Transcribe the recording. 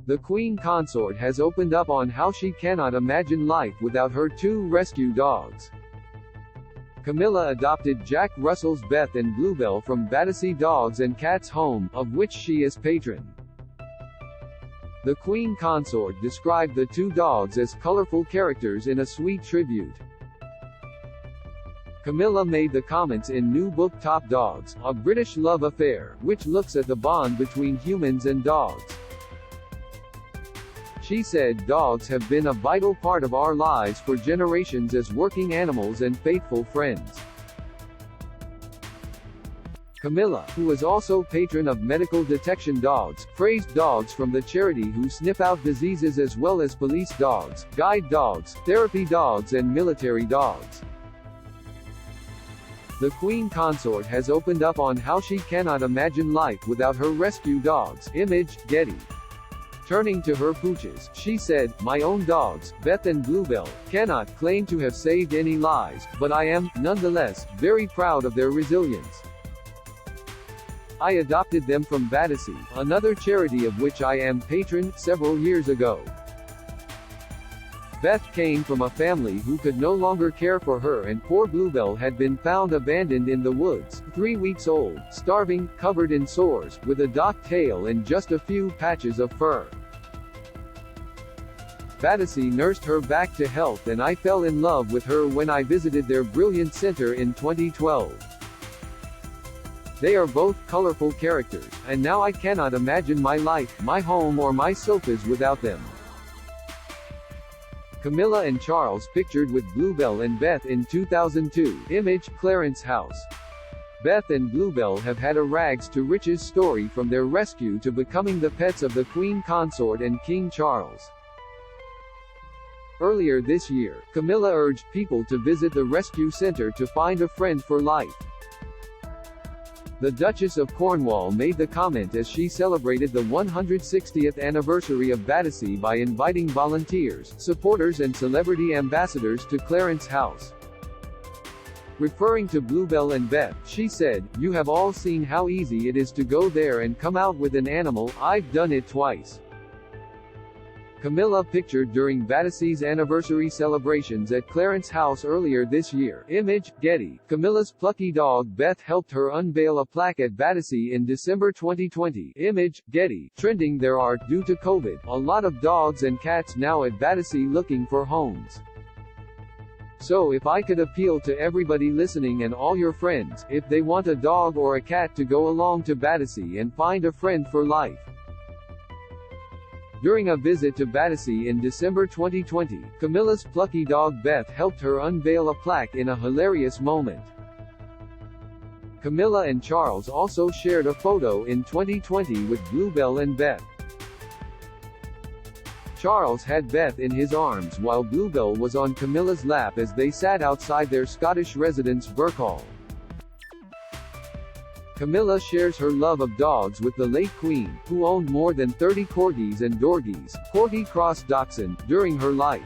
The Queen Consort has opened up on how she cannot imagine life without her two rescue dogs. Camilla adopted Jack Russell's Beth and Bluebell from Battersea Dogs and Cats Home, of which she is patron. The Queen Consort described the two dogs as colorful characters in a sweet tribute. Camilla made the comments in new book Top Dogs, A British Love Affair, which looks at the bond between humans and dogs. She said dogs have been a vital part of our lives for generations as working animals and faithful friends. Camilla, who is also patron of medical detection dogs, praised dogs from the charity who sniff out diseases as well as police dogs, guide dogs, therapy dogs and military dogs. The Queen Consort has opened up on how she cannot imagine life without her rescue dogs. Image, Getty. Turning to her pooches, she said, "My own dogs, Beth and Bluebell, cannot claim to have saved any lives, but I am, nonetheless, very proud of their resilience. I adopted them from Battersea, another charity of which I am patron, several years ago. Beth came from a family who could no longer care for her, and poor Bluebell had been found abandoned in the woods, 3 weeks old, starving, covered in sores, with a docked tail and just a few patches of fur. Battersea nursed her back to health and I fell in love with her when I visited their brilliant center in 2012. They are both colorful characters, and now I cannot imagine my life, my home or my sofas without them." Camilla and Charles pictured with Bluebell and Beth in 2002. Image, Clarence House. Beth and Bluebell have had a rags to riches story from their rescue to becoming the pets of the Queen Consort and King Charles. Earlier this year, Camilla urged people to visit the rescue center to find a friend for life. The Duchess of Cornwall made the comment as she celebrated the 160th anniversary of Battersea by inviting volunteers, supporters and celebrity ambassadors to Clarence House. Referring to Bluebell and Beth, she said, "You have all seen how easy it is to go there and come out with an animal. I've done it twice." Camilla pictured during Battersea's anniversary celebrations at Clarence House earlier this year. Image, Getty. Camilla's plucky dog Beth helped her unveil a plaque at Battersea in December 2020. Image, Getty. Trending: there are, due to COVID, a lot of dogs and cats now at Battersea looking for homes. So if I could appeal to everybody listening and all your friends, if they want a dog or a cat, to go along to Battersea and find a friend for life. During a visit to Battersea in December 2020, Camilla's plucky dog Beth helped her unveil a plaque in a hilarious moment. Camilla and Charles also shared a photo in 2020 with Bluebell and Beth. Charles had Beth in his arms while Bluebell was on Camilla's lap as they sat outside their Scottish residence Birkhall. Camilla shares her love of dogs with the late Queen, who owned more than 30 corgis and dorgies, Corgi Cross Dachshund, during her life.